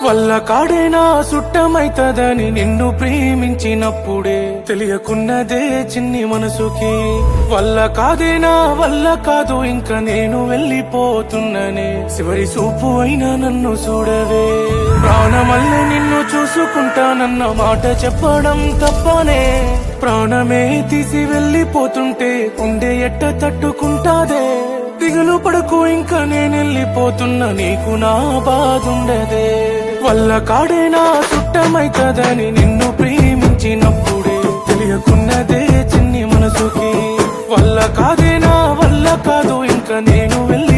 వల్ల కాడేనా సుట్టమైతదని నిన్ను ప్రేమించినప్పుడే తెలియకున్నదే చిన్ని మనసుకి వల్ల కాదేనా వల్ల కాదు ఇంకా నేను వెళ్ళిపోతున్ననే చివరి చూపు అయినా నన్ను చూడవే ప్రాణమల్లే నిన్ను చూసుకుంటానన్న మాట చెప్పడం తప్పనే ప్రాణమే తీసి వెళ్ళిపోతుంటే గుండె ఎట్ట తట్టుకుంటాదే దిగులు పడకు ఇంకా నేనెళ్ళిపోతున్నా నీకు నా బాధుండదే వల్ల కాడేనా సుట్టమైతదని నిన్ను ప్రేమించినప్పుడే తెలియకున్నదే చిన్ని మనసుకి వల్ల కాదేనా వల్ల కాదు ఇంకా నేను వెళ్ళి